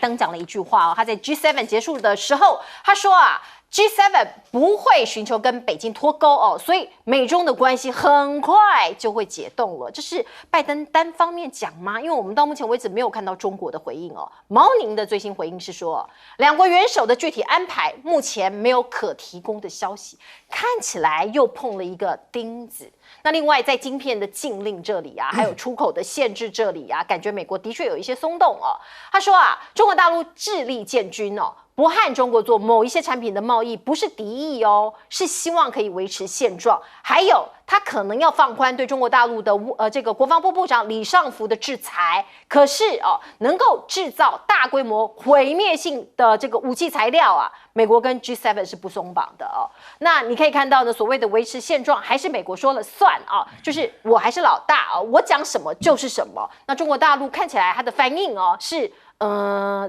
登讲了一句话哦，他在 G7 结束的时候，他说啊。G7 不会寻求跟北京脱钩哦，所以美中的关系很快就会解冻了。这是拜登单方面讲吗？因为我们到目前为止没有看到中国的回应哦。毛宁的最新回应是说，两国元首的具体安排目前没有可提供的消息，看起来又碰了一个钉子。那另外在晶片的禁令这里啊，还有出口的限制这里啊，感觉美国的确有一些松动哦。他说啊，中国大陆致力建军哦。不和中国做某一些产品的贸易，不是敌意哦，是希望可以维持现状。还有，他可能要放宽对中国大陆的这个国防部部长李尚福的制裁。可是哦，能够制造大规模毁灭性的这个武器材料啊，美国跟 G7 是不松绑的哦。那你可以看到呢，所谓的维持现状，还是美国说了算啊，就是我还是老大啊，我讲什么就是什么。那中国大陆看起来它的反应哦是。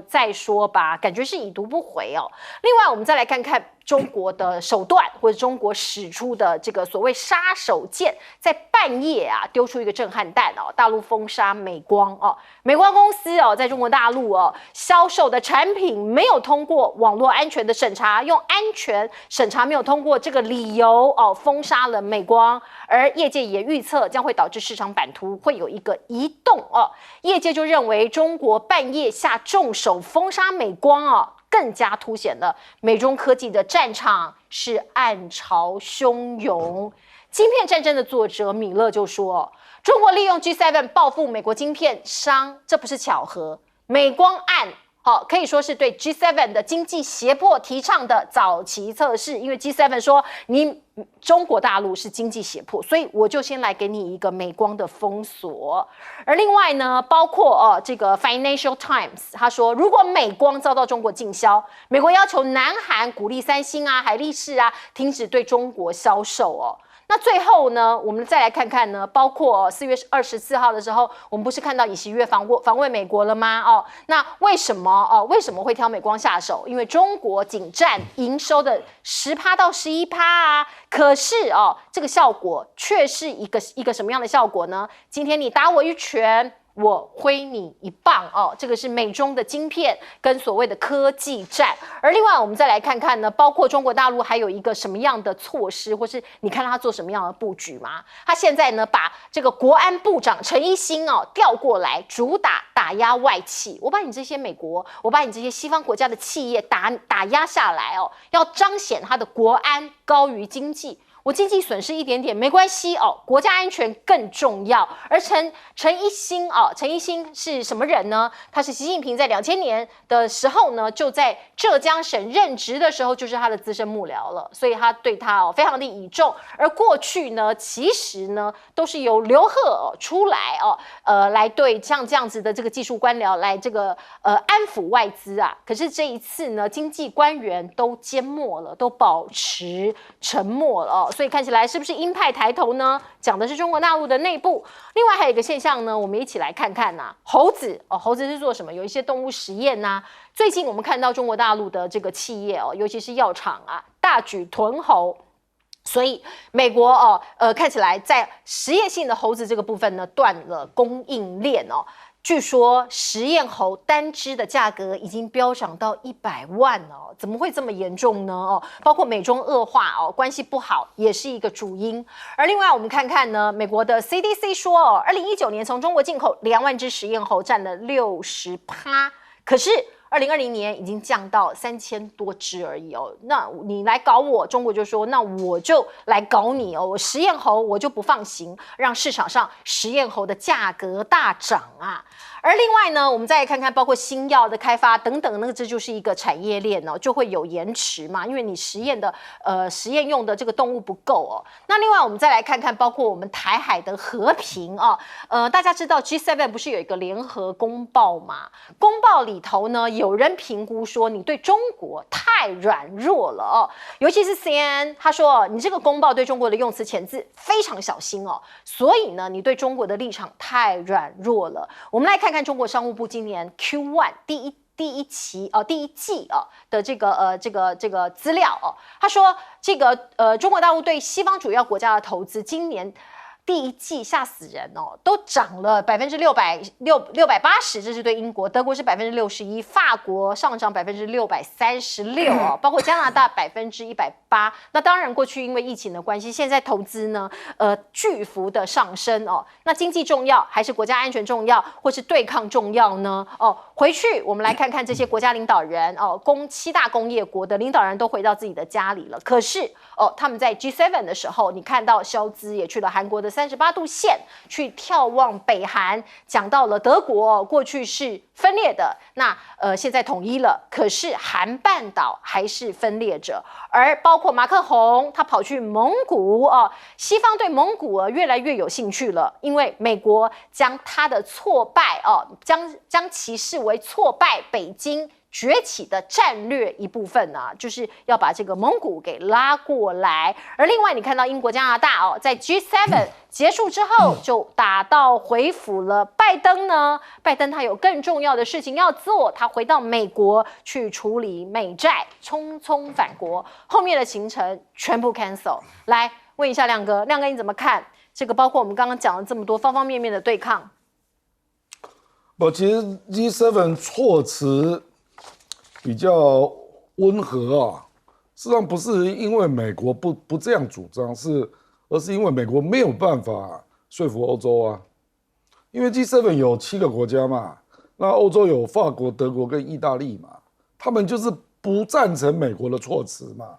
再说吧，感觉是已读不回哦。另外，我们再来看看中国的手段，或者中国使出的这个所谓杀手锏，在半夜啊丢出一个震撼弹哦，大陆封杀美光哦，美光公司哦在中国大陆哦销售的产品没有通过网络安全的审查，用安全审查没有通过这个理由哦封杀了美光，而业界也预测将会导致市场版图会有一个移动哦，业界就认为中国半夜下重手封杀美光哦。更加凸显了美中科技的战场是暗潮汹涌。晶片战争的作者米勒就说，中国利用 G7 报复美国晶片商，这不是巧合。美光案可以说是对 G7 的经济胁迫提倡的早期测试，因为 G7 说你中国大陆是经济胁迫，所以我就先来给你一个美光的封锁。而另外呢，包括这个 Financial Times 他说，如果美光遭到中国禁销，美国要求南韩鼓励三星啊、海力士啊停止对中国销售哦。那最后呢，我们再来看看呢，包括4月24号的时候，我们不是看到尹锡悦访问美国了吗？哦，那为什么会挑美光下手？因为中国仅占营收的10%到11%啊。可是这个效果却是一个什么样的效果呢？今天你打我一拳，我挥你一棒哦，这个是美中的晶片跟所谓的科技战。而另外我们再来看看呢，包括中国大陆还有一个什么样的措施，或是你看他做什么样的布局吗？他现在呢把这个国安部长陈一新调过来，主打压外企。我把你这些美国，我把你这些西方国家的企业打压下来哦，要彰显他的国安高于经济。我经济损失一点点没关系哦，国家安全更重要。而陈一新是什么人呢？他是习近平在2000年的时候呢，就在浙江省任职的时候，就是他的资深幕僚了，所以他对他非常的倚重。而过去呢，其实呢都是由刘鹤出来来对像这样子的这个技术官僚来这个安抚外资啊。可是这一次呢，经济官员都缄默了，都保持沉默了所以看起来是不是鹰派抬头呢？讲的是中国大陆的内部。另外还有一个现象呢，我们一起来看看猴子猴子是做什么？有一些动物实验最近我们看到中国大陆的这个企业尤其是药厂大举囤猴。所以美国看起来在实验性的猴子这个部分呢，断了供应链据说实验猴单只的价格已经飙涨到100万怎么会这么严重呢？包括美中恶化关系不好也是一个主因。而另外我们看看呢，美国的 CDC 说2019年从中国进口2万只实验猴占了60%，可是2020年已经降到3000多只而已那你来搞我，中国就说那我就来搞你我实验猴我就不放行，让市场上实验猴的价格大涨而另外呢，我们再来看看包括新药的开发等等，这就是一个产业链就会有延迟嘛，因为你实验用的这个动物不够那另外我们再来看看包括我们台海的和平大家知道 G7 不是有一个联合公报吗？公报里头呢，有人评估说你对中国太软弱了尤其是 CNN 他说你这个公报对中国的用词遣字非常小心所以呢你对中国的立场太软弱了。我们来看看中国商务部今年 Q1 第一季的这个资料他说这个中国大陆对西方主要国家的投资今年第一季吓死人哦，都涨了680%，这是对英国，德国是61%，法国上涨636%哦，包括加拿大180%。那当然，过去因为疫情的关系，现在投资呢，巨幅的上升哦。那经济重要还是国家安全重要，或是对抗重要呢？哦，回去我们来看看这些国家领导人哦，7大工业国的领导人都回到自己的家里了。可是哦，他们在 G7 的时候，你看到肖兹也去了韩国的38度线，去眺望北韩，讲到了德国过去是分裂的，那现在统一了，可是韩半岛还是分裂着。而包括马克宏，他跑去蒙古哦，西方对蒙古越来越有兴趣了，因为美国将他的挫败哦，将其视为挫败北京崛起的战略一部分啊，就是要把这个蒙古给拉过来。而另外，你看到英国、加拿大哦，在 G7 结束之后就打道回府了。拜登呢？拜登他有更重要的事情要做，他回到美国去处理美债，匆匆返国，后面的行程全部 cancel。来问一下亮哥，亮哥你怎么看这个？包括我们刚刚讲了这么多方方面面的对抗。其实 G7 措辞比较温和啊，事实上不是因为美国不这样主张，而是因为美国没有办法说服欧洲啊。因为 G7 有7个国家嘛，那欧洲有法国、德国跟意大利嘛，他们就是不赞成美国的措辞嘛，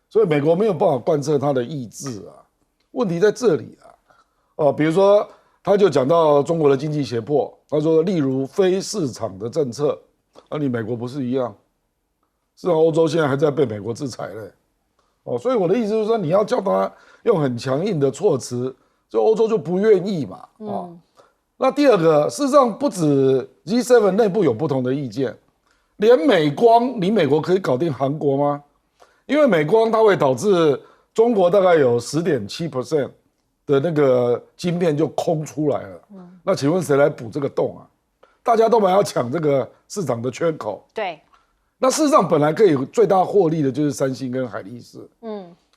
所以美国没有办法贯彻他的意志啊。问题在这里啊，比如说他就讲到中国的经济胁迫，他说例如非市场的政策，你美国不是一样？事实上，欧洲现在还在被美国制裁嘞，所以我的意思就是说，你要叫他用很强硬的措辞，就欧洲就不愿意嘛，那第二个，事实上不止 G7 内部有不同的意见，连美光，你美国可以搞定韩国吗？因为美光它会导致中国大概有10.7% 的那个晶片就空出来了，那请问谁来补这个洞啊？大家都蛮要抢这个市场的缺口，对。那事实上本来可以最大获利的就是三星跟海力士，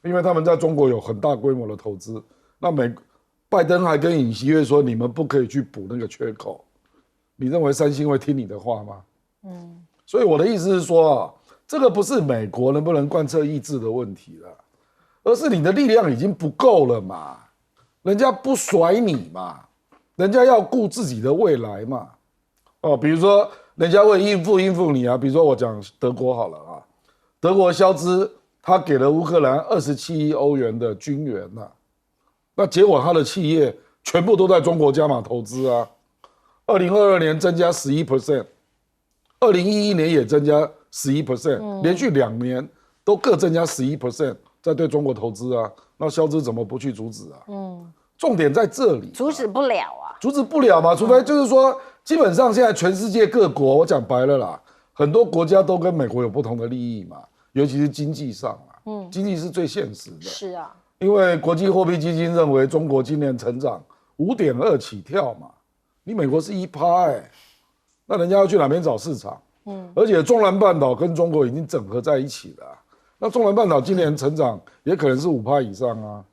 因为他们在中国有很大规模的投资。那拜登还跟尹锡悦说，你们不可以去补那个缺口。你认为三星会听你的话吗？所以我的意思是说啊，这个不是美国能不能贯彻意志的问题了，而是你的力量已经不够了嘛，人家不甩你嘛，人家要顾自己的未来嘛。比如说人家会应付你啊，比如说我讲德国好了啊，德国肖兹他给了乌克兰27亿欧元的军援啊，那结果他的企业全部都在中国加码投资啊，2022年增加11%，2011年也增加11%，连续2年都各增加11%，在对中国投资啊，那肖兹怎么不去阻止啊？重点在这里，阻止不了啊，阻止不了嘛，除非就是说，基本上现在全世界各国，我讲白了啦，很多国家都跟美国有不同的利益嘛，尤其是经济上啊，经济是最现实的。是啊，因为国际货币基金认为中国今年成长5.2起跳嘛，你美国是1%那人家要去哪边找市场？而且中南半岛跟中国已经整合在一起了，那中南半岛今年成长也可能是5%以上啊。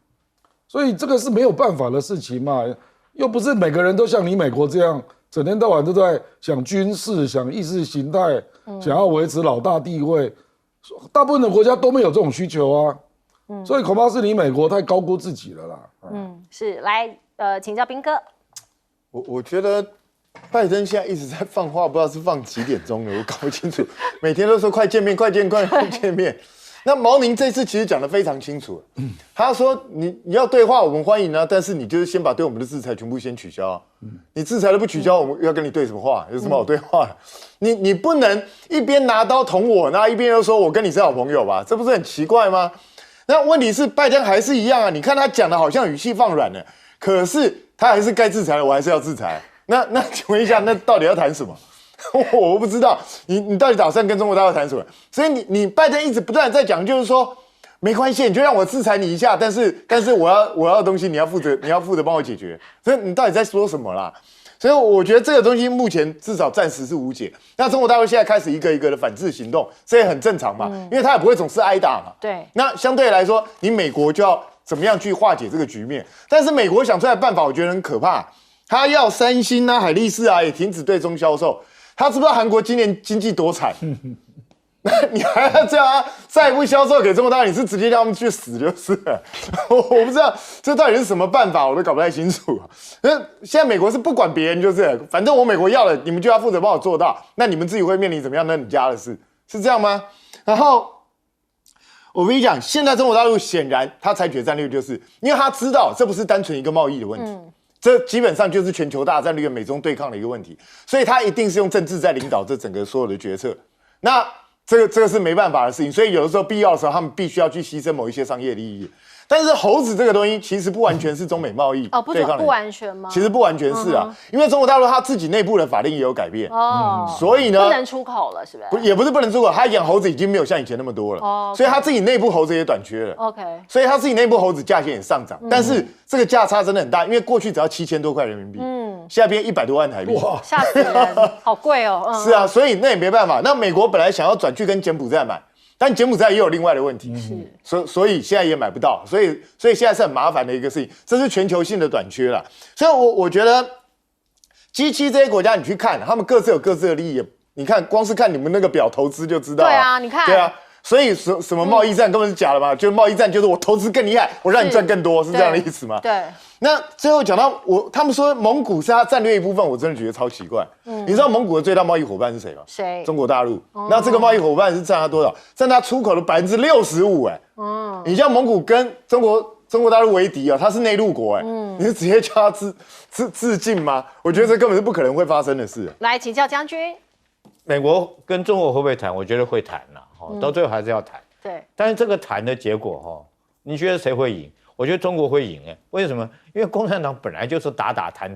所以这个是没有办法的事情嘛，又不是每个人都像你美国这样，整天到晚都在想军事、想意识形态，想要维持老大地位。大部分的国家都没有这种需求啊，所以恐怕是你美国太高估自己了啦。是来请教彬哥。我觉得拜登现在一直在放话，不知道是放几点钟了，我搞不清楚。每天都说快见面，快见面。那毛宁这次其实讲得非常清楚，他说你要对话我们欢迎啊，但是你就是先把对我们的制裁全部先取消啊，你制裁都不取消，我们要跟你对什么话？有什么好对话的？你不能一边拿刀捅我，那一边又说我跟你是好朋友吧？这不是很奇怪吗？那问题是拜登还是一样啊，你看他讲的好像语气放软了，可是他还是该制裁了，我还是要制裁。那请问一下，那到底要谈什么？我不知道你到底打算跟中国大陆谈什么？所以你拜登一直不断在讲，就是说没关系，你就让我制裁你一下，但是我要的东西你要负责帮我解决。所以你到底在说什么啦？所以我觉得这个东西目前至少暂时是无解。那中国大陆现在开始一个一个的反制行动，这也很正常嘛，因为他也不会总是挨打嘛。对。那相对来说，你美国就要怎么样去化解这个局面。但是美国想出来的办法，我觉得很可怕。他要三星啊、海力士啊也停止对中销售。他知不知道韩国今年经济多惨？你还要这样啊？再不销售给中国大陆，你是直接让他们去死就是了。我不知道这到底是什么办法，我都搞不太清楚。现在美国是不管别人，就是反正我美国要了，你们就要负责帮我做到。那你们自己会面临怎么样？那你家的事是这样吗？然后我跟你讲，现在中国大陆显然他采取的战略，就是因为他知道这不是单纯一个贸易的问题。这基本上就是全球大战略、美中对抗的一个问题，所以他一定是用政治在领导这整个所有的决策。那这个是没办法的事情，所以有的时候必要的时候，他们必须要去牺牲某一些商业利益。但是猴子这个东西其实不完全是中美贸易对抗的，不完全吗？其实不完全是啊，因为中国大陆它自己内部的法令也有改变所以呢不能出口了，是不是？也不是不能出口，它养猴子已经没有像以前那么多了所以它自己内部猴子也短缺了。OK， 所以它自己内部猴子价钱也上涨，但是这个价差真的很大，因为过去只要7000多块人民币，现在变100多万台币，哇，吓死人，好贵哦。是啊，所以那也没办法。那美国本来想要转去跟柬埔寨买，但柬埔寨也有另外的问题，所以现在也买不到，所以现在是很麻烦的一个事情，这是全球性的短缺了。所以我觉得 G7这些国家你去看，他们各自有各自的利益。你看，光是看你们那个表投资就知道。对啊，你看。对啊，所以什么贸易战根本是假的嘛？就贸易战就是我投资更厉害，我让你赚更多，是这样的意思吗？对。那最后讲到他们说蒙古是他战略一部分，我真的觉得超奇怪。你知道蒙古的最大贸易伙伴是谁吗？谁？中国大陆。那这个贸易伙伴是占他多少？占他出口的65%哎。你叫蒙古跟中国大陆为敌啊，他是内陆国哎。你是直接叫他自尽吗？我觉得这根本是不可能会发生的事。来请教将军，美国跟中国会不会谈？我觉得会谈啦，到最后还是要谈。对。但是这个谈的结果你觉得谁会赢？我觉得中国会赢为什么？因为共产党本来就是打谈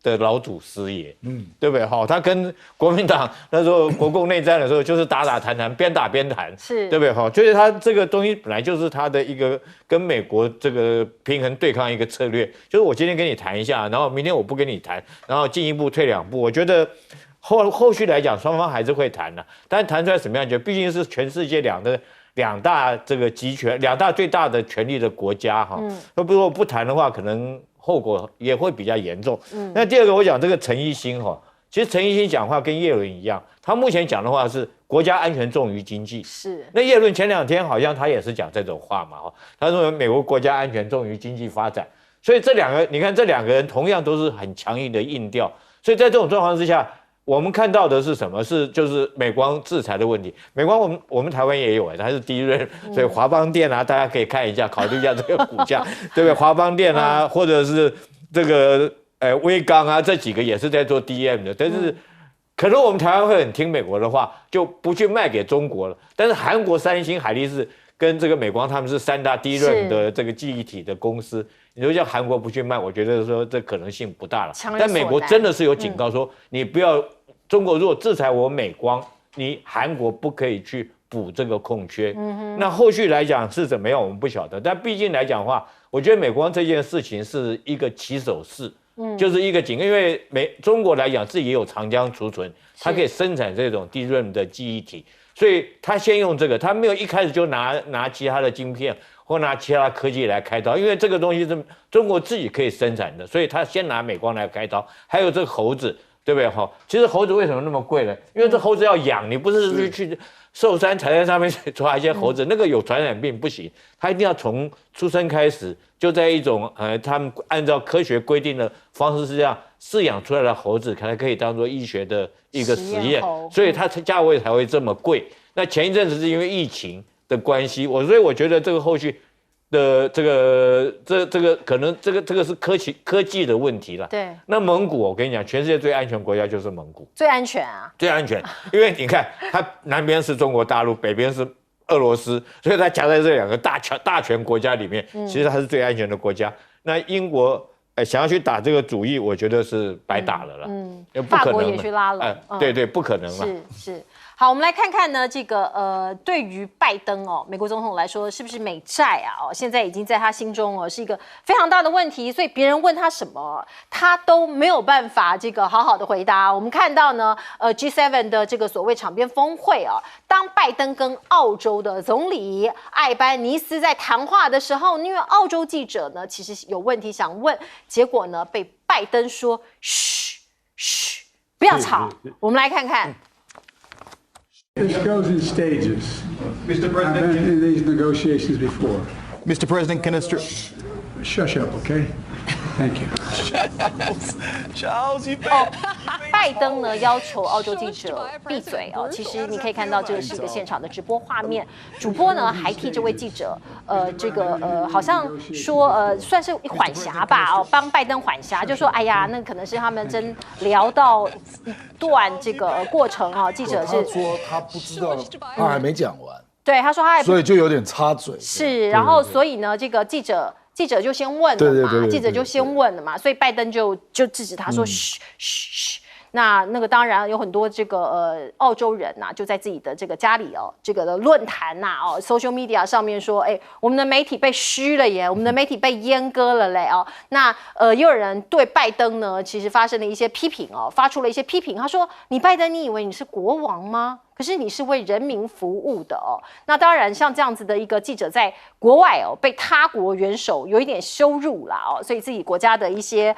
的老祖师爷，对不对？他跟国民党那时候国共内战的时候就是打谈，边打边谈，是，对不对？就是他这个东西本来就是他的一个跟美国这个平衡对抗一个策略，就是我今天跟你谈一下，然后明天我不跟你谈，然后进一步退2步。我觉得后续来讲，双方还是会谈的，但是谈出来什么样，就毕竟是全世界两大这个集权、两大最大的权力的国家如果不谈的话，可能后果也会比较严重。那第二个，我讲这个陈一新其实陈一新讲话跟叶伦一样，他目前讲的话是国家安全重于经济。是。那叶伦前2天好像他也是讲这种话嘛他说美国国家安全重于经济发展，所以你看这两个人同样都是很强硬的硬调，所以在这种状况之下。我们看到的是什么？就是美光制裁的问题。美光我们台湾也有它是第一任，所以华邦电大家可以看一下，考虑一下这个股价，对不对？华邦电或者是这个威刚这几个也是在做 DM 的，但是可能我们台湾会很听美国的话，就不去卖给中国了。但是韩国三星、海力士跟这个美光他们是3大第一任的这个记忆体的公司。你说叫韩国不去卖，我觉得说这可能性不大了。但美国真的是有警告说，你不要。中国如果制裁我美光，你韩国不可以去补这个空缺。那后续来讲是怎么样，我们不晓得。但毕竟来讲的话，我觉得美光这件事情是一个起手式，就是一个警告，因为中国来讲自己也有长江储存，它可以生产这种低润的记忆体，所以它先用这个，它没有一开始就拿其他的晶片或拿其他科技来开刀，因为这个东西是中国自己可以生产的，所以它先拿美光来开刀。还有这个猴子。对不对其实猴子为什么那么贵呢？因为这猴子要养，你不是去寿山踩在上面抓一些猴子，那个有传染病不行，它一定要从出生开始就在一种他们按照科学规定的方式是这样饲养出来的猴子，才可以当做医学的一个实验，所以它价位才会这么贵。那前一阵子是因为疫情的关系，所以我觉得这个后续。的这个可能这个是科技的问题了。对。那蒙古，我跟你讲，全世界最安全国家就是蒙古。最安全啊。最安全，因为你看，它南边是中国大陆，北边是俄罗斯，所以它夹在这2个大权国家里面，其实它是最安全的国家。那英国想要去打这个主意，我觉得是白打了啦。不可能。法国也去拉了。对，不可能了。是。好，我们来看看呢，这个对于拜登哦，美国总统来说，是不是美债啊？哦，现在已经在他心中哦是一个非常大的问题，所以别人问他什么，他都没有办法这个好好的回答。我们看到呢，G7 的这个所谓场边峰会啊，当拜登跟澳洲的总理艾班尼斯在谈话的时候，因为澳洲记者呢其实有问题想问，结果呢被拜登说嘘嘘，不要吵。我们来看看。This goes in stages. Mr. I've President, been in these negotiations before. Mr. President, can I Shush up, okay? Thank you. Charles, you 拜登呢要求澳洲记者闭嘴哦。其实你可以看到这个是一个现场的直播画面，主播呢还替这位记者好像说算是缓颊吧哦，帮拜登缓颊，就说哎呀，那可能是他们真聊到一段这个过程哦，记者是他说他不知道，他还没讲完，对他说他还所以就有点插嘴。是，然后所以呢，这个记者就先问了嘛，对记者就先问了嘛，所以拜登就制止他说嘘嘘嘘。那个当然有很多这个澳洲人呐、就在自己的这个家里哦，这个的论坛呐social media 上面说，哎，我们的媒体被嘘了耶，我们的媒体被阉割了嘞哦。那也有人对拜登呢，其实发生了一些批评哦，发出了一些批评，他说：“你拜登，你以为你是国王吗？”可是你是为人民服务的哦，那当然像这样子的一个记者在国外哦被他国元首有一点羞辱啦哦，所以自己国家的一些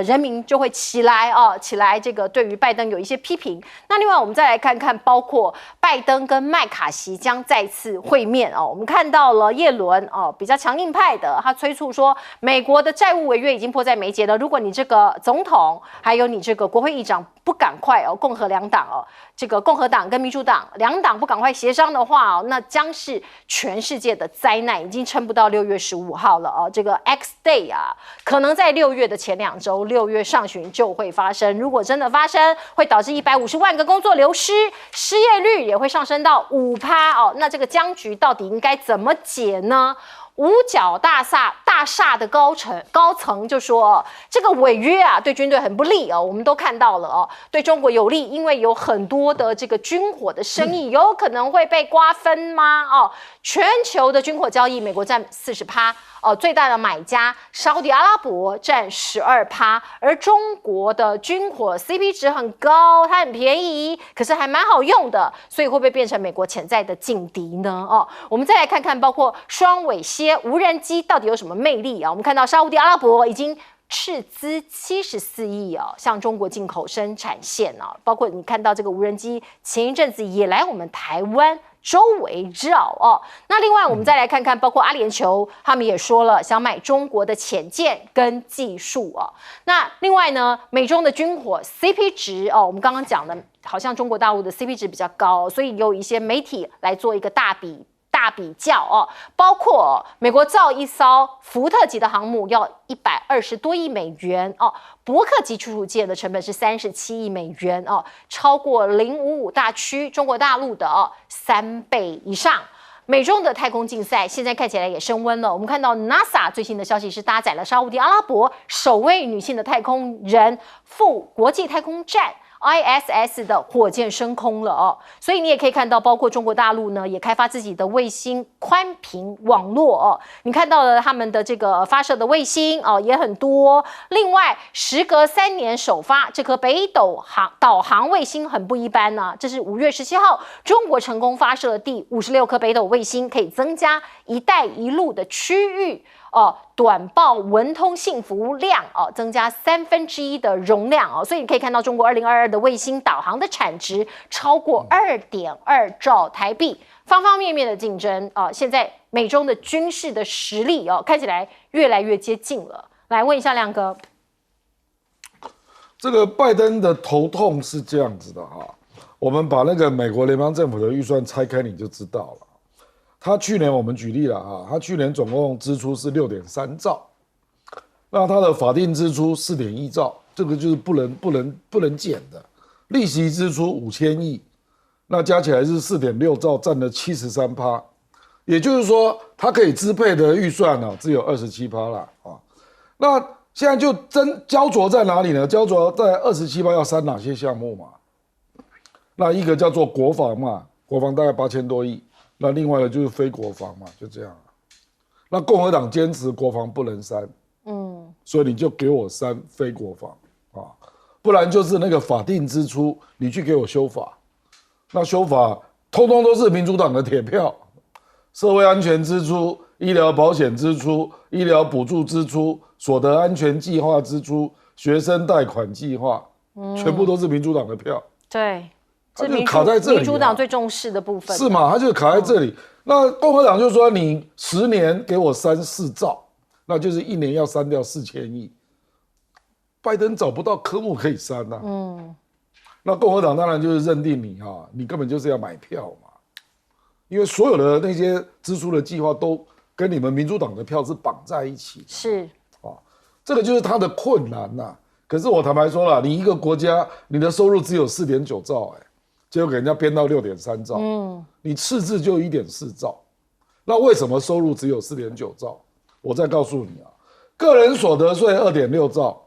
人民就会起来这个对于拜登有一些批评。那另外我们再来看看，包括拜登跟麦卡锡将再次会面哦，我们看到了耶伦哦比较强硬派的，他催促说美国的债务违约已经迫在眉睫了，如果你这个总统还有你这个国会议长不赶快哦，共和两党哦，这个共和党跟民主党两党不赶快协商的话哦，那将是全世界的灾难，已经撑不到6月15号了哦。这个 X Day 啊，可能在6月的前2周，6月上旬就会发生。如果真的发生，会导致150万个工作流失，失业率也会上升到5%哦。那这个僵局到底应该怎么解呢？五角大厦的高层就说，这个违约啊对军队很不利哦，我们都看到了哦，对中国有利，因为有很多的这个军火的生意有可能会被瓜分吗？哦，全球的军火交易，美国占40%。最大的买家沙特阿拉伯占12%，而中国的军火 CP 值很高，它很便宜，可是还蛮好用的，所以会不会变成美国潜在的劲敌呢？哦，我们再来看看，包括双尾蝎无人机到底有什么魅力啊？我们看到沙特阿拉伯已经斥资74亿啊，向中国进口生产线啊，包括你看到这个无人机，前一阵子也来我们台湾周围绕哦。那另外我们再来看看，包括阿联酋，他们也说了想买中国的潜舰跟技术哦。那另外呢，美中的军火 CP 值哦，我们刚刚讲的，好像中国大陆的 CP 值比较高，所以有一些媒体来做一个大比较哦，包括美国造一艘福特级的航母要120多亿美元哦，伯克级驱逐舰的成本是37亿美元哦，超过055大区中国大陆的3倍以上。美中的太空竞赛现在看起来也升温了。我们看到 NASA 最新的消息是搭载了沙烏地阿拉伯首位女性的太空人赴国际太空站。ISS 的火箭升空了哦，所以你也可以看到，包括中国大陆呢，也开发自己的卫星宽频网络哦。你看到了他们的这个发射的卫星哦，也很多。另外，时隔3年首发这颗北斗导航卫星很不一般呢。这是5月17号，中国成功发射了第56颗北斗卫星，可以增加“一带一路”的区域。短报文通信服量增加1/3的容量所以你可以看到中国2022的卫星导航的产值超过2.2兆台币，方方面面的竞争现在美中的军事的实力看起来越来越接近了。来问一下亮哥，这个拜登的头痛是这样子的哈，我们把那个美国联邦政府的预算拆开，你就知道了。他去年我们举例了啊，他去年总共支出是6.3兆，那他的法定支出4.1兆，这个就是不能减的。利息支出5000亿，那加起来是4.6兆，占了73%。也就是说，他可以支配的预算只有27%了啊。那现在就焦灼在哪里呢？焦灼在27%要删哪些项目嘛？那一个叫做国防嘛，国防大概8000多亿，那另外的就是非国防嘛，就这样。那共和党坚持国防不能删，所以你就给我删非国防啊，不然就是那个法定支出，你去给我修法，那修法通通都是民主党的铁票，社会安全支出、医疗保险支出、医疗补助支出、所得安全计划支出、学生贷款计划，全部都是民主党的票。对，它就卡在这里、民主党最重视的部分是嘛？它就卡在这里。那共和党就说你10年给我删4兆，那就是1年要删掉4000亿。拜登找不到科目可以删啊。那共和党当然就是认定你啊，你根本就是要买票嘛，因为所有的那些支出的计划都跟你们民主党的票是绑在一起的。是这个就是他的困难呐。可是我坦白说了，你一个国家，你的收入只有4.9兆，结果给人家编到6.3兆，你赤字就1.4兆，那为什么收入只有4.9兆？我再告诉你啊，个人所得税2.6兆，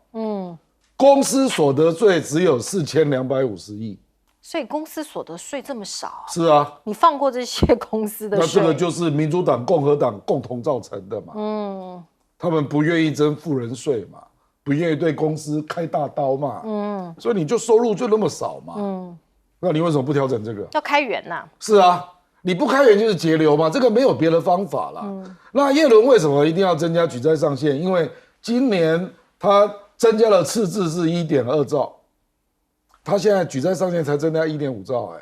公司所得税只有4250亿，所以公司所得税这么少，是啊，你放过这些公司的税，那这个就是民主党、共和党共同造成的嘛，他们不愿意征富人税嘛，不愿意对公司开大刀嘛，所以你就收入就那么少嘛，那你为什么不调整这个？要开源呐。是啊，你不开源就是节流嘛，这个没有别的方法啦。那叶伦为什么一定要增加举债上限？因为今年他增加了赤字是1.2兆，他现在举债上限才增加1.5兆，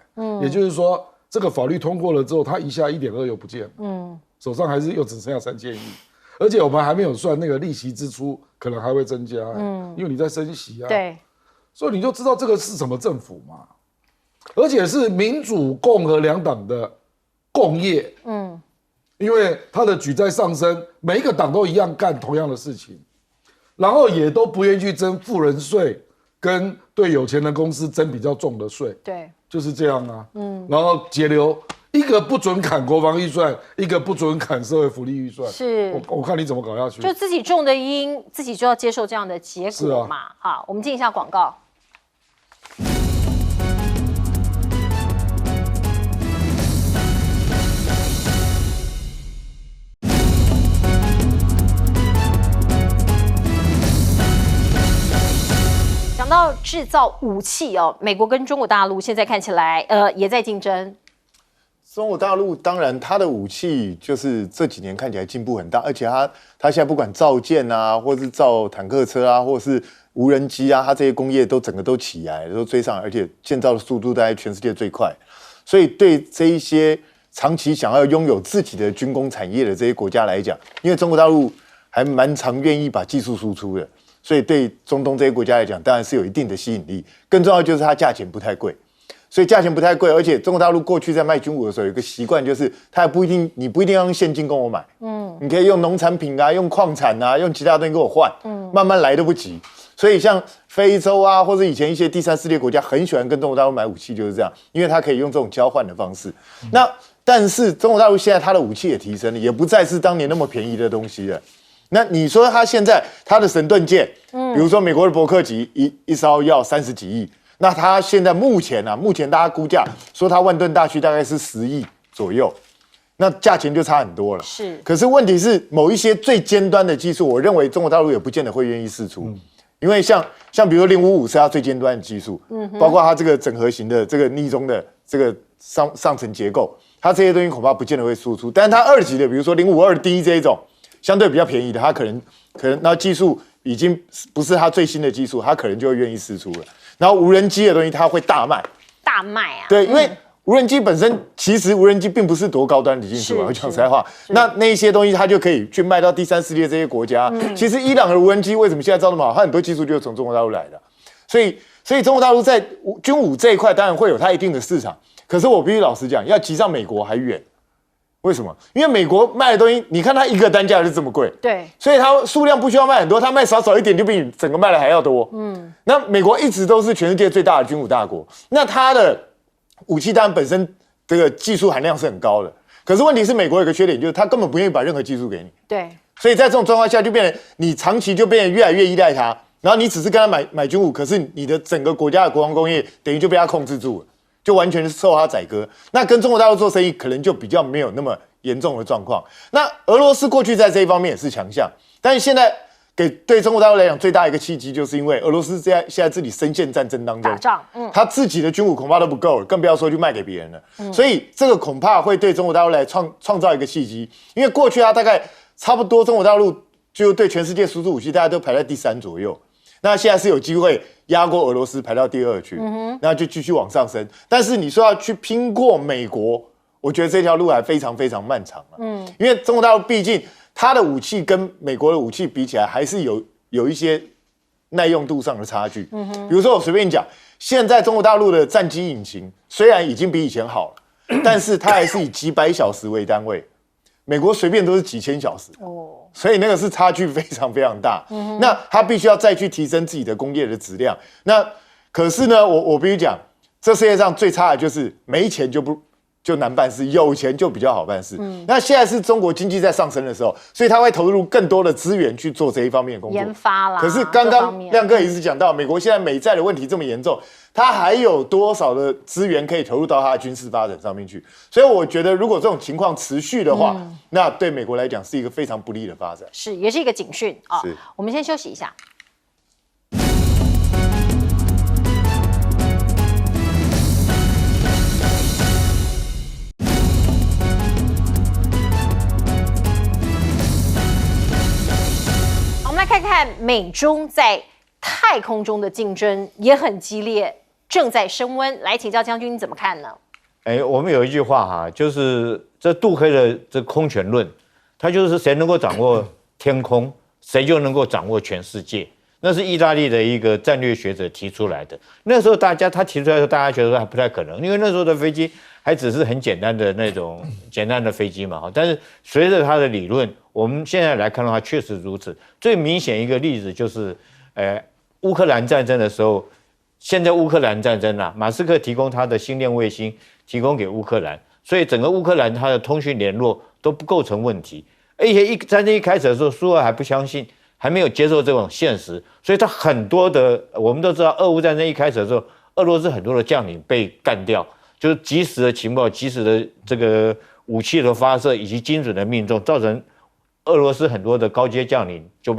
也就是说这个法律通过了之后，他一下1.2又不见了，手上还是又只剩下3000亿，而且我们还没有算那个利息支出可能还会增加，因为你在升息啊，对，所以你就知道这个是什么政府嘛。而且是民主共和两党的共业，因为他的举债上升，每一个党都一样干同样的事情，然后也都不愿意去征富人税，跟对有钱的公司征比较重的税，对，就是这样啊，然后节流，一个不准砍国防预算，一个不准砍社会福利预算，是我看你怎么搞下去，就自己种的因，自己就要接受这样的结果嘛。好，我们进一下广告。讲到制造武器哦，美国跟中国大陆现在看起来也在竞争。中国大陆当然它的武器就是这几年看起来进步很大，而且它现在不管造舰啊，或是造坦克车啊，或是无人机啊，它这些工业都整个都起来，都追上来，而且建造的速度大概全世界最快。所以对这一些长期想要拥有自己的军工产业的这些国家来讲，因为中国大陆还蛮常愿意把技术输出的，所以对中东这些国家来讲，当然是有一定的吸引力。更重要就是它价钱不太贵。所以价钱不太贵，而且中国大陆过去在卖军武的时候有一个习惯，就是它也不一定，你不一定要用现金跟我买，你可以用农产品啊，用矿产啊，用其他东西跟我换，慢慢来都不急。所以像非洲啊，或者以前一些第三世界国家很喜欢跟中国大陆买武器，就是这样，因为它可以用这种交换的方式。但是中国大陆现在它的武器也提升了，也不再是当年那么便宜的东西了。那你说它现在它的神盾舰，比如说美国的伯克级一艘要30几亿。那它现在目前大家估价说它万吨大驱大概是10亿左右，那价钱就差很多了。是，可是问题是某一些最尖端的技术，我认为中国大陆也不见得会愿意释出，因为像比如说055是它最尖端的技术，包括它这个整合型的这个逆中的这个上层结构，它这些东西恐怕不见得会输出。但是它2级的，比如说052D 这一种相对比较便宜的，它可能那技术已经不是它最新的技术，它可能就会愿意释出了。然后无人机的东西它会大卖啊，对，因为无人机本身其实无人机并不是多高端的技术啊，我讲实在话，那一些东西它就可以去卖到第三世界这些国家。其实伊朗的无人机为什么现在造那么好？它很多技术就是从中国大陆来的，所以中国大陆在军武这一块当然会有它一定的市场，可是我必须老实讲，要及上美国还远。为什么？因为美国卖的东西，你看它一个单价就这么贵，对，所以它数量不需要卖很多，它卖少一点就比你整个卖的还要多。那美国一直都是全世界最大的军武大国，那它的武器当然本身这个技术含量是很高的，可是问题是美国有个缺点，就是它根本不愿意把任何技术给你。对，所以在这种状况下，就变成你长期就变得越来越依赖它，然后你只是跟他买军武，可是你的整个国家的国防工业等于就被他控制住了。就完全是受他宰割。那跟中国大陆做生意，可能就比较没有那么严重的状况。那俄罗斯过去在这一方面也是强项，但是现在对中国大陆来讲最大一个契机，就是因为俄罗斯现在自己深陷战争当中，打仗，他自己的军武恐怕都不够了，更不要说去卖给别人了。所以这个恐怕会对中国大陆来创造一个契机，因为过去大概差不多中国大陆就对全世界输出武器，大家都排在第3左右。那现在是有机会压过俄罗斯，排到第2去，那就继续往上升。但是你说要去拼过美国，我觉得这条路还非常非常漫长因为中国大陆毕竟它的武器跟美国的武器比起来，还是有一些耐用度上的差距。比如说我随便讲，现在中国大陆的战机引擎虽然已经比以前好了，但是它还是以几百小时为单位，美国随便都是几千小时。所以那个是差距非常非常大。那他必须要再去提升自己的工业的质量。那可是呢，我必须讲，这世界上最差的就是没钱就难办事，有钱就比较好办事。那现在是中国经济在上升的时候，所以他会投入更多的资源去做这一方面的工作，研发啦。可是刚刚亮哥也是讲到，美国现在美债的问题这么严重，他还有多少的资源可以投入到他的军事发展上面去？所以我觉得，如果这种情况持续的话，那对美国来讲是一个非常不利的发展。是，也是一个警讯啊。我们先休息一下。看看美中在太空中的竞争也很激烈，正在升温。来请教将军，你怎么看呢？我们有一句话哈，就是这杜克的这空权论，它就是谁能够掌握天空，谁就能够掌握全世界。那是意大利的一个战略学者提出来的。那时候他提出来的时候，大家觉得还不太可能，因为那时候的飞机还只是很简单的那种简单的飞机嘛。但是随着他的理论，我们现在来看的话，确实如此。最明显一个例子就是，乌克兰战争的时候，现在乌克兰战争啊，马斯克提供他的星链卫星提供给乌克兰，所以整个乌克兰它的通讯联络都不构成问题。而且战争一开始的时候，苏俄还不相信，还没有接受这种现实，所以他很多的我们都知道，俄乌战争一开始的时候，俄罗斯很多的将领被干掉，就是及时的情报、及时的这个武器的发射以及精准的命中，造成俄罗斯很多的高阶将领就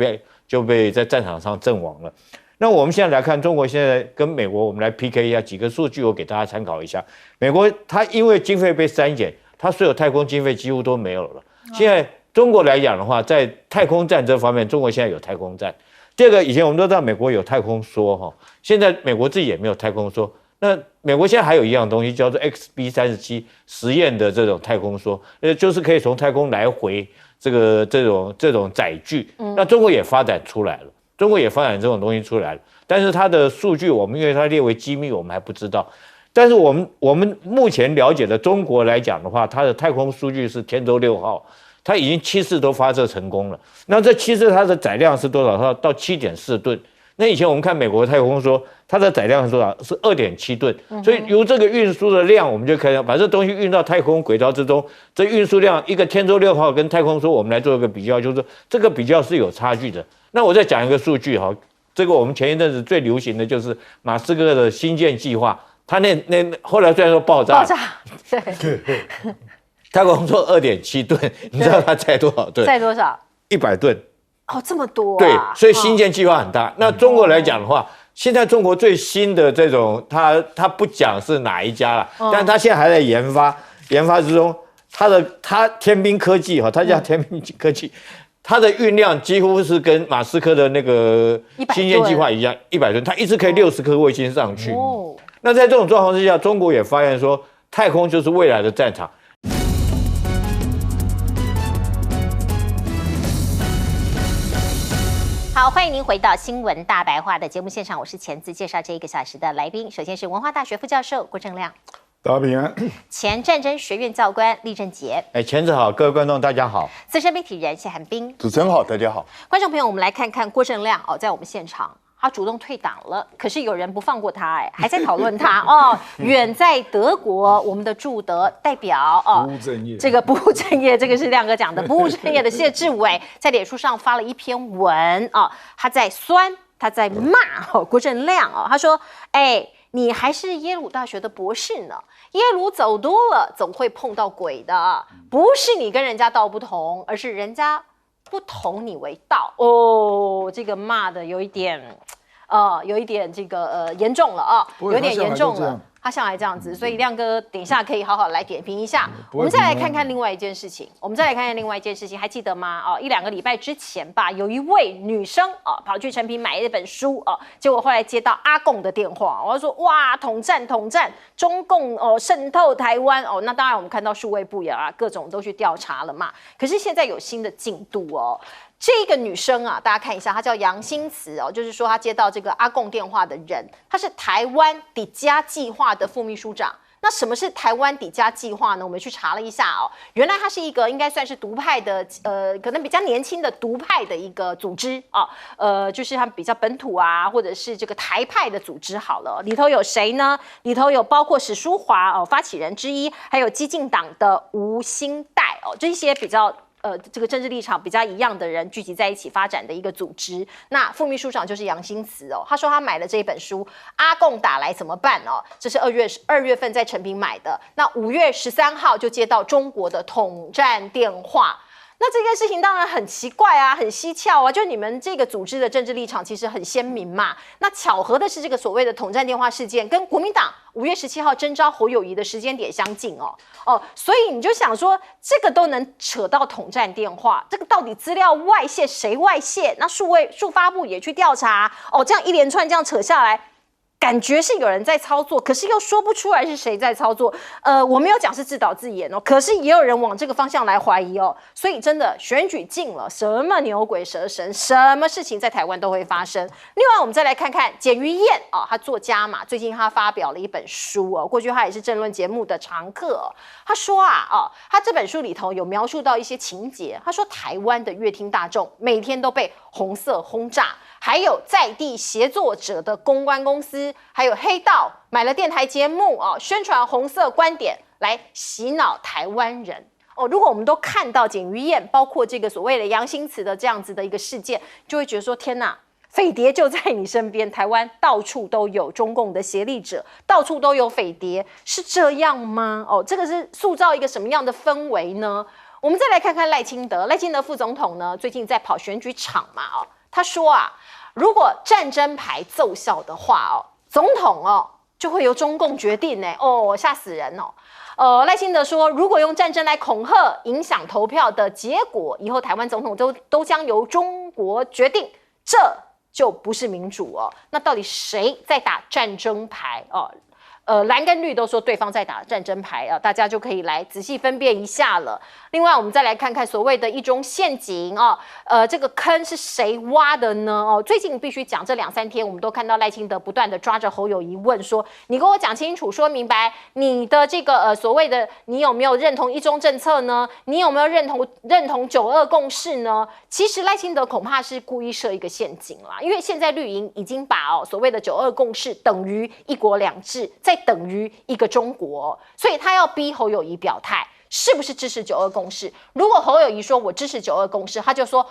被在战场上阵亡了。那我们现在来看，中国现在跟美国，我们来 PK 一下几个数据，我给大家参考一下。美国它因为经费被删减，它所有太空经费几乎都没有了。现在中国来讲的话，在太空战这方面，中国现在有太空战。第二个，以前我们都知道美国有太空梭哈，现在美国自己也没有太空梭。那美国现在还有一样东西叫做 XB-37实验的这种太空梭，就是可以从太空来回这种载具。那中国也发展出来了，中国也发展这种东西出来了，但是它的数据我们因为它列为机密，我们还不知道。但是我们目前了解的中国来讲的话，它的太空数据是天舟6号。它已经7次都发射成功了，那这7次它的载量是多少？它到7.4吨。那以前我们看美国太空说它的载量是多少？是2.7吨。所以由这个运输的量，我们就可以把这东西运到太空轨道之中。这运输量，一个天舟6号跟太空梭，我们来做一个比较，就是说这个比较是有差距的。那我再讲一个数据哈，这个我们前一阵子最流行的就是马斯克的星舰计划，他那后来虽然说爆炸，对。太空梭2.7吨，你知道它载多少吨？载多少？100吨。哦，这么多、啊。对，所以星舰计划很大。那中国来讲的话，现在中国最新的这种，它不讲是哪一家了，但它现在还在研发之中。它天兵科技哈，它叫天兵科技，它的运量几乎是跟马斯克的那个星舰计划一样，100吨，它一次可以60颗卫星上去。哦。那在这种状况之下，中国也发现说，太空就是未来的战场。好，欢迎您回到新闻大白话的节目现场，我是钳子，介绍这1个小时的来宾。首先是文化大学副教授郭正亮，大家平安。前战争学院教官厉正杰，钳子好，各位观众大家好。资深媒体人谢寒冰，主持人好，大家好。观众朋友，我们来看看郭正亮哦，在我们现场。他主动退党了，可是有人不放过他，还在讨论他哦。远在德国，我们的驻德代表哦，不务正业，这个不务正业，这个是亮哥讲的，不务正业的谢志伟在脸书上发了一篇文啊，他在酸，他在骂郭正亮哦，他说，你还是耶鲁大学的博士呢。耶鲁走多了，总会碰到鬼的。不是你跟人家道不同，而是人家不同你为道。哦，这个骂的有一点，这个严重了啊，有点严重了。他向来这样子，所以亮哥等一下可以好好来点评一下。我们再来看看另外一件事情，还记得吗？哦，1-2个礼拜之前吧，有一位女生跑去诚品买一本书结果后来接到阿共的电话，我说哇，统战，中共渗透台湾那当然我们看到数位部也各种都去调查了嘛。可是现在有新的进度这个女生大家看一下，她叫杨新慈就是说她接到这个阿共电话的人，她是台湾抵家计划的副秘书长。那什么是台湾抵家计划呢？我们去查了一下原来它是一个应该算是独派的可能比较年轻的独派的一个组织就是他们比较本土或者是这个台派的组织好了。里头有谁呢？里头有包括史书华发起人之一，还有激进党的吴欣岱这些比较这个政治立场比较一样的人聚集在一起发展的一个组织。那副秘书长就是杨新慈他说他买了这一本书，阿共打来怎么办这是2月份在诚品买的。那5月13号就接到中国的统战电话。那这件事情当然很奇怪很蹊跷就你们这个组织的政治立场其实很鲜明嘛。那巧合的是，这个所谓的统战电话事件跟国民党5月17号征召侯友宜的时间点相近所以你就想说，这个都能扯到统战电话，这个到底资料外泄谁外泄？那数发部也去调查这样一连串这样扯下来。感觉是有人在操作，可是又说不出来是谁在操作。我没有讲是自导自演可是也有人往这个方向来怀疑所以真的选举近了，什么牛鬼蛇神，什么事情在台湾都会发生。另外，我们再来看看简于晏他作家嘛，最近他发表了一本书过去他也是政论节目的常客他说他这本书里头有描述到一些情节，他说台湾的乐听大众每天都被红色轰炸。还有在地协作者的公关公司，还有黑道买了电台节目宣传红色观点来洗脑台湾人如果我们都看到简于晏，包括这个所谓的杨新慈的这样子的一个事件，就会觉得说天哪，匪谍就在你身边，台湾到处都有中共的协力者，到处都有匪谍，是这样吗？这个是塑造一个什么样的氛围呢？我们再来看看赖清德副总统呢，最近在跑选举场嘛他说如果战争牌奏效的话总统就会由中共决定吓死人赖清德说，如果用战争来恐吓影响投票的结果，以后台湾总统都将由中国决定，这就不是民主那到底谁在打战争牌蓝跟绿都说对方在打战争牌大家就可以来仔细分辨一下了。另外，我们再来看看所谓的一中陷阱这个坑是谁挖的呢？最近必须讲这2-3天，我们都看到赖清德不断的抓着侯友宜问说：“你跟我讲清楚，说明白你的这个所谓的你有没有认同一中政策呢？你有没有认同9·2共识呢？”其实赖清德恐怕是故意设一个陷阱啦，因为现在绿营已经把所谓的9·2共识等于1国2制，再等于一个中国，所以他要逼侯友宜表态。是不是支持9·2共识？如果侯友宜说我支持9·2共识，他就说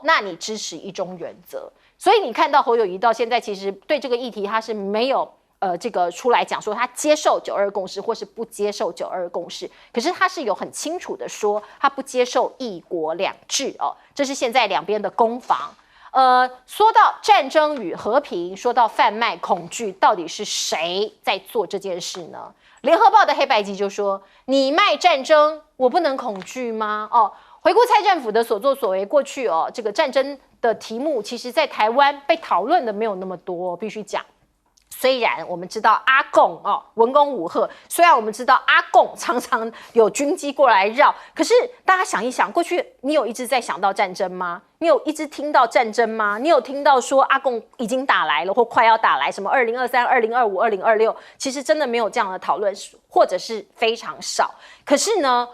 那你支持一中原则。所以你看到侯友宜到现在其实对这个议题他是没有这个出来讲说他接受9·2共识或是不接受9·2共识，可是他是有很清楚的说他不接受1国2制这是现在两边的攻防。说到战争与和平，说到贩卖恐惧，到底是谁在做这件事呢？联合报的黑白集就说：“你卖战争，我不能恐惧吗？”回顾蔡政府的所作所为，过去这个战争的题目，其实在台湾被讨论的没有那么多，必须讲。虽然我们知道阿共文攻武吓，虽然我们知道阿共常常有军机过来绕，可是大家想一想，过去你有一直在想到战争吗？你有一直听到战争吗？你有听到说阿共已经打来了或快要打来，什么2023、2025、2026，其实真的没有这样的讨论，或者是非常少。可是呢，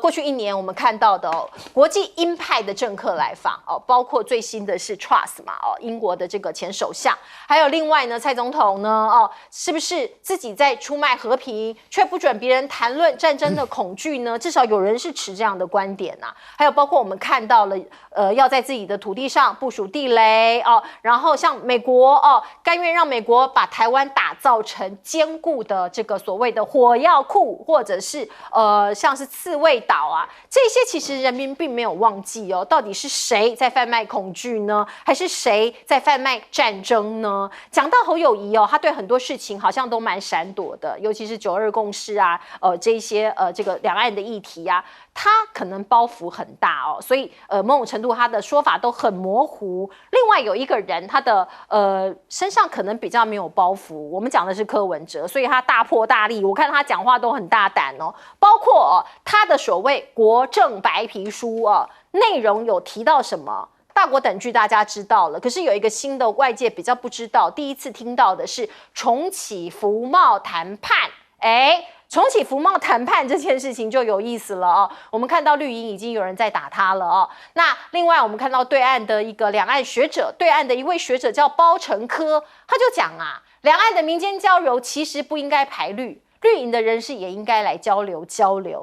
过去1年我们看到的国际鹰派的政客来访包括最新的是 Truss 嘛英国的这个前首相，还有另外呢蔡总统呢是不是自己在出卖和平，却不准别人谈论战争的恐惧呢？至少有人是持这样的观点还有包括我们看到了要在自己的土地上部署地雷然后像美国甘愿让美国把台湾打造成坚固的这个所谓的火药库，或者是像是刺猬岛啊，这些其实人民并没有忘记哦，到底是谁在贩卖恐惧呢？还是谁在贩卖战争呢？讲到侯友宜哦，他对很多事情好像都蛮闪躲的，尤其是9·2共识啊，这一些这个两岸的议题啊，他可能包袱很大哦，所以某种程度他的说法都很模糊。另外有一个人，他的身上可能比较没有包袱，我们讲的是柯文哲，所以他大破大立，我看他讲话都很大胆哦，包括他的所谓国政白皮书内容有提到什么？大国等距大家知道了，可是有一个新的外界比较不知道，第一次听到的是重启服贸谈判。重启服贸谈判这件事情就有意思了哦。我们看到绿营已经有人在打他了哦。那另外我们看到对岸的一个两岸学者，对岸的一位学者叫包成科，他就讲啊，两岸的民间交流其实不应该排绿。绿营的人士也应该来交流。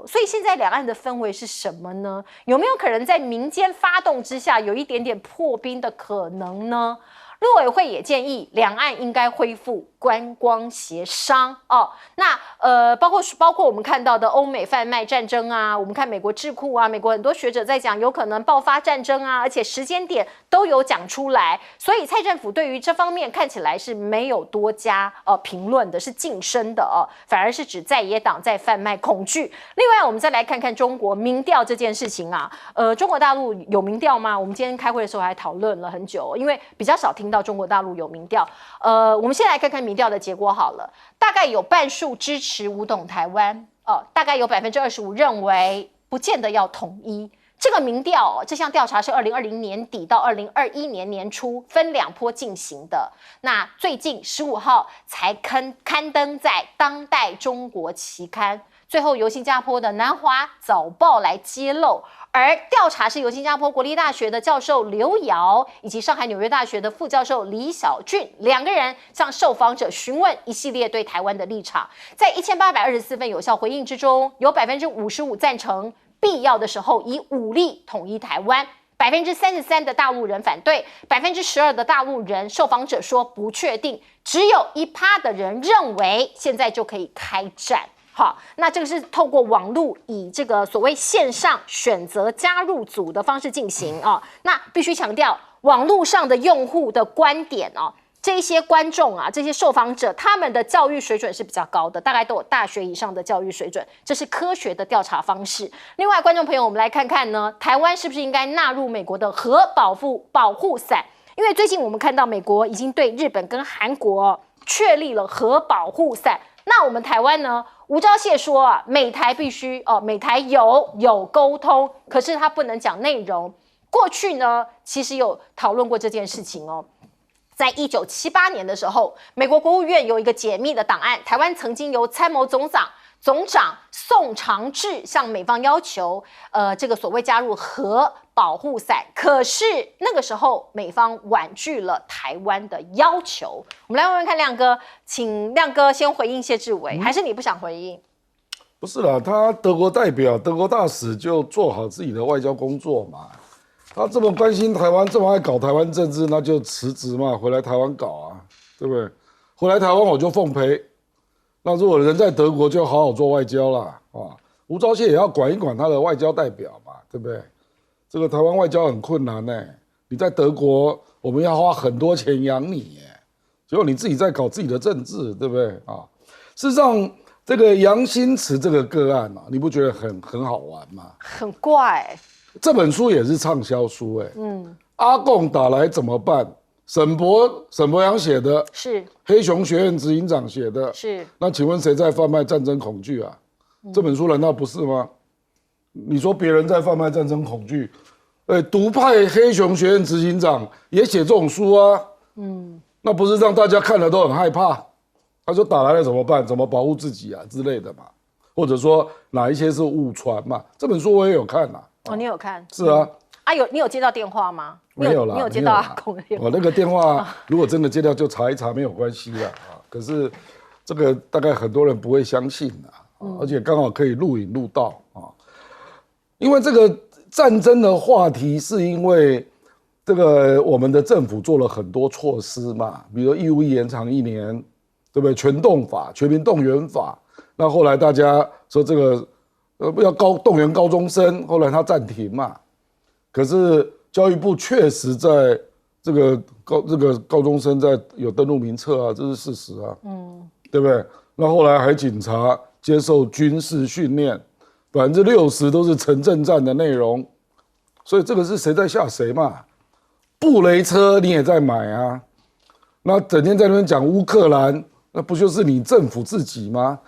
所以现在两岸的氛围是什么呢？有没有可能在民间发动之下有一点点破冰的可能呢？陆委会也建议两岸应该恢复观光协商哦。那包括我们看到的欧美贩卖战争啊，我们看美国智库啊，美国很多学者在讲有可能爆发战争啊，而且时间点都有讲出来。所以蔡政府对于这方面看起来是没有多加评论的，是晋升的反而是指在野党在贩卖恐惧。另外我们再来看看中国民调这件事情啊，中国大陆有民调吗？我们今天开会的时候还讨论了很久，因为比较少听到中国大陆有民调。我们先来看看民调的结果好了，大概有半数支持武统台湾，大概有25%认为不见得要统一。这个民调这项调查是2020年底到2021年年初分2波进行的，那最近15号才刊登在《当代中国》期刊，最后由新加坡的南华早报来揭露。而调查是由新加坡国立大学的教授刘瑶以及上海纽约大学的副教授李小俊2个人向受访者询问一系列对台湾的立场，在1824份有效回应之中，有55%赞成必要的时候以武力统一台湾，33%的大陆人反对，12%的大陆人受访者说不确定，只有1%的人认为现在就可以开战。好，那这个是透过网络以这个所谓线上选择加入组的方式进行那必须强调，网络上的用户的观点这些观众啊，这些受访者，他们的教育水准是比较高的，大概都有大学以上的教育水准，这是科学的调查方式。另外，观众朋友，我们来看看呢，台湾是不是应该纳入美国的核保护伞？因为最近我们看到美国已经对日本跟韩国确立了核保护伞，那我们台湾呢？吴钊燮说啊，美台必须美台有沟通，可是他不能讲内容。过去呢，其实有讨论过这件事情在1978年的时候，美国国务院有一个解密的档案，台湾曾经由参谋总长宋长志向美方要求，这个所谓加入核保护伞，可是那个时候美方婉拒了台湾的要求。我们来问问看亮哥，请亮哥先回应谢志伟，还是你不想回应？不是啦，他德国代表、德国大使就做好自己的外交工作嘛。他这么关心台湾，这么爱搞台湾政治，那就辞职嘛，回来台湾搞啊，对不对？回来台湾我就奉陪。那如果人在德国，就好好做外交啦吴钊燮也要管一管他的外交代表嘛，对不对？这个台湾外交很困难你在德国，我们要花很多钱养你结果你自己在搞自己的政治，对不对事实上，这个杨新慈这个个案你不觉得很好玩吗？很怪这本书也是畅销书阿共打来怎么办？沈伯洋写的，是黑熊学院执行长写的，是。那请问谁在贩卖战争恐惧啊？这本书难道不是吗？你说别人在贩卖战争恐惧，独派黑熊学院执行长也写这种书啊，那不是让大家看了都很害怕？他说打来了怎么办？怎么保护自己啊之类的嘛？或者说哪一些是误传嘛？这本书我也有看你有看？是啊。你有接到电话吗？没有啦，你有接到阿公的电话？我那个电话如果真的接到，就查一查，没有关系啦可是这个大概很多人不会相信而且刚好可以录影录到因为这个战争的话题，是因为这个我们的政府做了很多措施嘛，比如义务役延长1年，对对不对？全动法、全民动员法，那后来大家说这个要动员高中生，后来他暂停嘛。可是教育部确实在这个高中生在有登录名册啊，这是事实啊，对不对？那后来还警察接受军事训练，60%都是城镇战的内容，所以这个是谁在吓谁嘛？布雷车你也在买啊，那整天在那边讲乌克兰，那不就是你政府自己吗？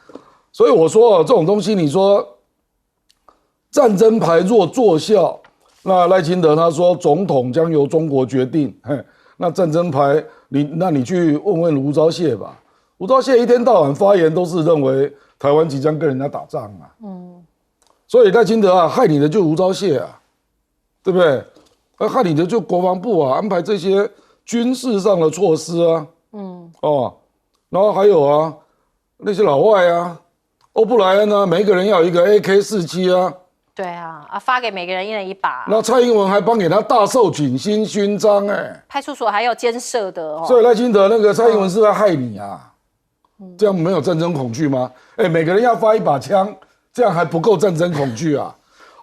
所以我说这种东西，你说战争牌若作效，那赖清德他说总统将由中国决定，那战争牌你去问问吴钊燮吧，吴钊燮一天到晚发言都是认为台湾即将跟人家打仗啊，所以赖清德啊，害你的就吴钊燮啊，对不对？害你的就国防部啊，安排这些军事上的措施啊，然后还有啊那些老外啊，欧布莱恩啊，每一个人要有一个 AK-47啊。对啊，发给每个人一人一把。那蔡英文还颁给他大寿锦星勋章派出所还有监舍的哦。所以赖清德那个蔡英文是在害你啊，这样没有战争恐惧吗？每个人要发一把枪，这样还不够战争恐惧啊？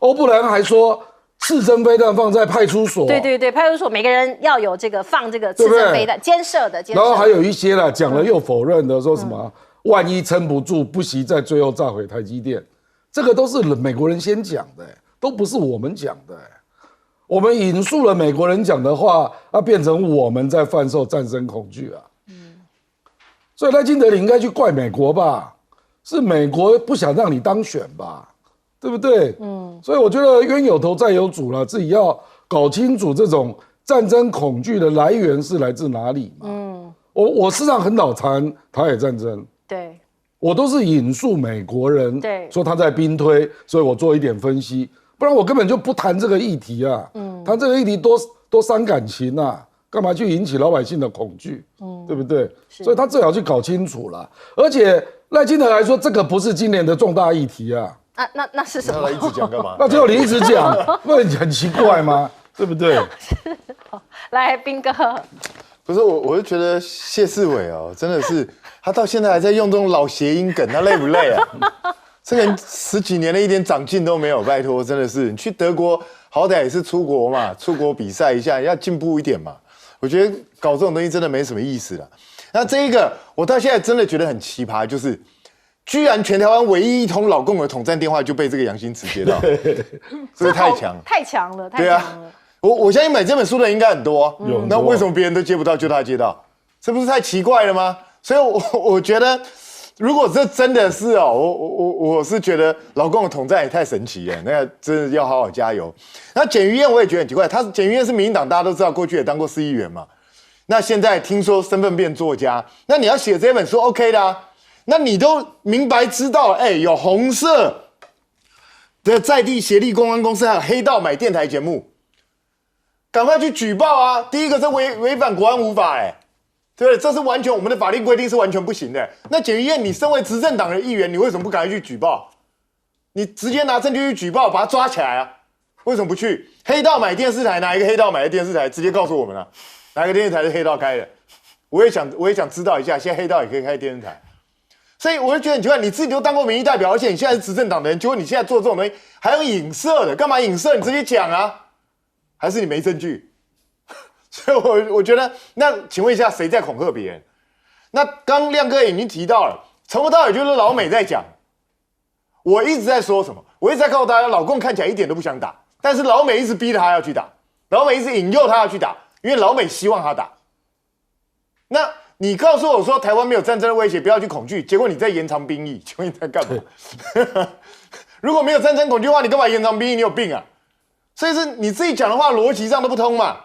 欧布莱恩还说刺针飞弹放在派出所，对，派出所每个人要有这个放这个刺针飞弹，监舍的。然后还有一些啦，讲了又否认的，说什么万一撑不住，不惜在最后炸毁台积电。这个都是美国人先讲的，都不是我们讲的。我们引述了美国人讲的话，变成我们在贩售战争恐惧啊。所以赖清德你应该去怪美国吧，是美国不想让你当选吧，对不对？所以我觉得冤有头债有主了，自己要搞清楚这种战争恐惧的来源是来自哪里嘛。我事实上很脑残台海战争，对。我都是引述美国人说他在兵推，所以我做一点分析，不然我根本就不谈这个议题啊。谈这个议题多伤感情啊，干嘛去引起老百姓的恐惧？对不对？所以他最好去搞清楚了。而且赖清德来说，这个不是今年的重大议题啊。那是什么？那他一直讲干嘛？那只有你一直讲，那很奇怪吗？对不对？来，彬哥。不是我就觉得谢世伟哦，真的是他到现在还在用这种老谐音梗，他累不累啊？这个人10几年了，一点长进都没有，拜托，真的是你去德国好歹也是出国嘛，出国比赛一下，要进步一点嘛。我觉得搞这种东西真的没什么意思了。那这一个我到现在真的觉得很奇葩，就是居然全台湾唯一一通老共的统战电话就被这个杨新慈接到，这个太强了，太强了，对啊。我相信买这本书的人应该很多，那为什么别人都接不到，就他接到？这不是太奇怪了吗？所以我觉得，如果这真的是哦，我是觉得老共的统战也太神奇了，那真的要好好加油。那简于晏我也觉得很奇怪，简于晏是民进党，大家都知道，过去也当过市议员嘛。那现在听说身份变作家，那你要写这本书 OK 的啊？那你都明白知道，有红色的在地协力公关公司，还有黑道买电台节目。赶快去举报啊！第一个是违反国安无法，对不对？这是完全我们的法律规定是完全不行的。那简于晏，你身为执政党的议员，你为什么不赶快去举报？你直接拿证据去举报，把他抓起来啊！为什么不去？黑道买电视台，哪一个黑道买的电视台？直接告诉我们啊！哪一个电视台是黑道开的？我也想知道一下，现在黑道也可以开电视台。所以我就觉得很奇怪，你自己都当过民意代表，而且你现在是执政党的人，结果你现在做这种东西还有影射的，干嘛影射？你直接讲啊！还是你没证据？所以我觉得，那请问一下，谁在恐吓别人？那刚亮哥已经提到了，从头到尾就是老美在讲。我一直在说什么？我一直在告诉大家，老共看起来一点都不想打，但是老美一直逼他要去打，老美一直引诱他要去打，因为老美希望他打。那你告诉我说台湾没有战争的威胁，不要去恐惧，结果你在延长兵役，请问你在干嘛？如果没有战争恐惧的话，你干嘛延长兵役？你有病啊！所以是你自己讲的话，逻辑上都不通嘛。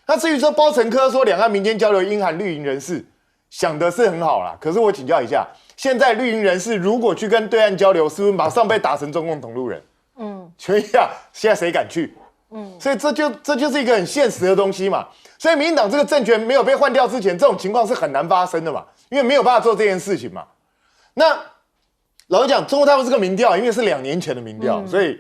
那至于说包成科说两岸民间交流应含绿营人士，想的是很好啦。可是我请教一下，现在绿营人士如果去跟对岸交流，是不是马上被打成中共同路人？请问一下，现在谁敢去？所以这就是一个很现实的东西嘛。所以民进党这个政权没有被换掉之前，这种情况是很难发生的嘛，因为没有办法做这件事情嘛。那老实讲，中国大陆这个民调，因为是2年前的民调，所以。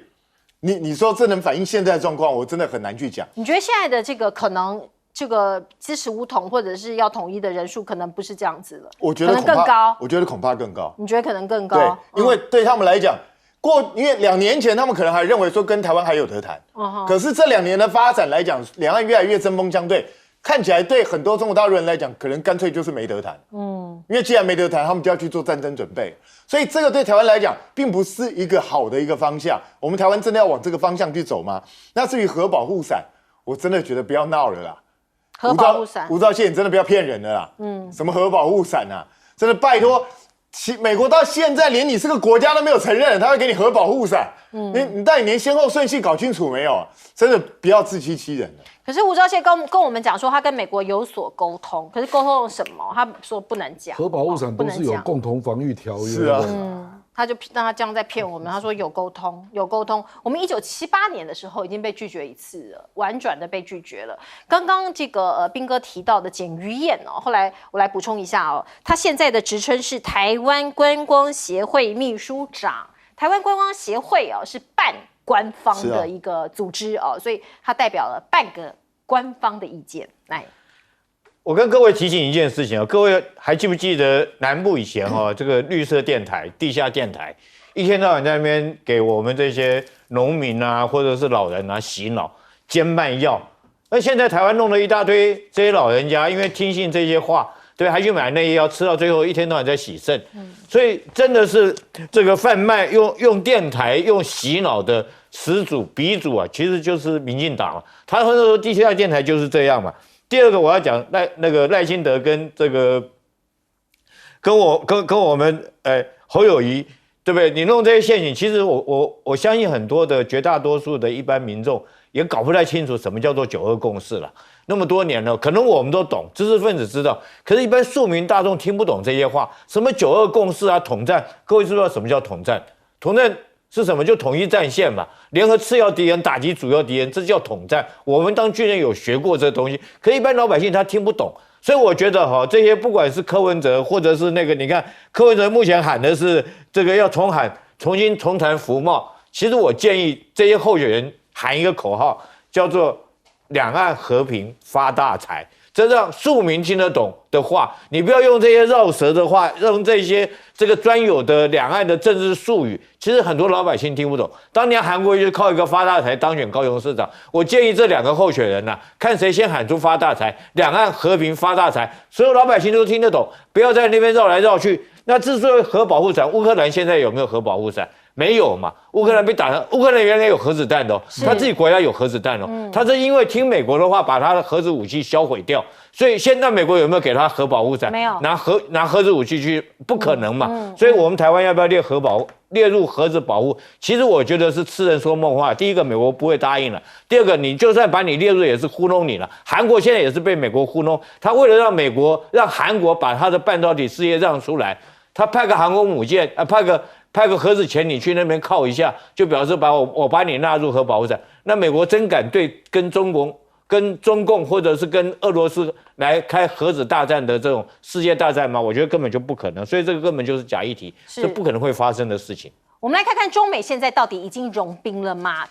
你说这能反映现在的状况，我真的很难去讲。你觉得现在的这个可能这个支持武统或者是要统一的人数可能不是这样子了，我觉得可能更高。我觉得恐怕更高。你觉得可能更高？对，因为对他们来讲，因为2年前他们可能还认为说跟台湾还有得谈，可是这2年的发展来讲，两岸越来越针锋相对，看起来对很多中国大陆人来讲，可能干脆就是没得谈。因为既然没得谈，他们就要去做战争准备，所以这个对台湾来讲，并不是一个好的一个方向。我们台湾真的要往这个方向去走吗？那至于核保护伞，我真的觉得不要闹了啦。核保护伞，吴钊燮，你真的不要骗人了啦！什么核保护伞啊？真的拜托，美国到现在连你是个国家都没有承认，他会给你核保护伞？你到底连先后顺序搞清楚没有？真的不要自欺欺人了。可是吴钊燮跟我们讲说，他跟美国有所沟通，可是沟通了什么？他说不能讲。核保护伞都是有共同防御条约。是啊。他就让他这样在骗我们。他说有沟通，有沟通。我们1978年的时候已经被拒绝一次了，婉转的被拒绝了。刚刚这个彬哥提到的简于晏哦，后来我来补充一下哦，他现在的职称是台湾观光协会秘书长。台湾观光协会哦是半官方的一个组织哦，所以他代表了半个官方的意见。来。我跟各位提醒一件事情啊，各位还记不记得南部以前这个绿色电台、地下电台，一天到晚在那边给我们这些农民啊，或者是老人啊洗脑、兼卖药。那现在台湾弄了一大堆这些老人家，因为听信这些话，对，还去买那些药，吃到最后一天到晚在洗肾。所以真的是这个贩卖用电台用洗脑的始祖鼻祖啊，其实就是民进党。他很多时候地下电台就是这样嘛。第二个我要讲赖清德跟这个跟我们侯友宜，对不对？你弄这些陷阱，其实我相信很多的绝大多数的一般民众也搞不太清楚什么叫做9·2共识了。那么多年了，可能我们都懂，知识分子知道，可是一般庶民大众听不懂这些话。什么9·2共识啊，统战，各位知不知道什么叫统战？统战是什么？就统一战线嘛，联合次要敌人打击主要敌人，这叫统战。我们当军人有学过这东西，可一般老百姓他听不懂。所以我觉得这些不管是柯文哲或者是那个，你看柯文哲目前喊的是这个要重新重谈服贸。其实我建议这些候选人喊一个口号，叫做两岸和平发大财。这让庶民听得懂的话，你不要用这些绕舌的话，用这些这个专有的两岸的政治术语，其实很多老百姓听不懂。当年韩国瑜就靠一个发大财当选高雄市长，我建议这2个候选人看谁先喊出发大财，两岸和平发大财，所有老百姓都听得懂，不要在那边绕来绕去。那之所以核保护伞，乌克兰现在有没有核保护伞？没有嘛？乌克兰被打成，乌克兰原来有核子弹的他自己国家有核子弹他是因为听美国的话，把他的核子武器销毁掉。所以现在美国有没有给他核保护伞？没有，拿核子武器去，不可能嘛。所以我们台湾要不要列入核子保护？其实我觉得是痴人说梦话。第一个，美国不会答应了；第二个，你就算把你列入，也是糊弄你了。韩国现在也是被美国糊弄，他为了让韩国把他的半导体事业让出来，他派个航空母舰派个核子潜艇去那边靠一下，就表示我把你纳入核保护伞。那美国真敢跟中共或者是跟俄罗斯来开核子大战的这种世界大战吗？我觉得根本就不可能，所以这个根本就是假议题，这不可能会发生的事情。我们来看看中美现在到底已经融冰了吗？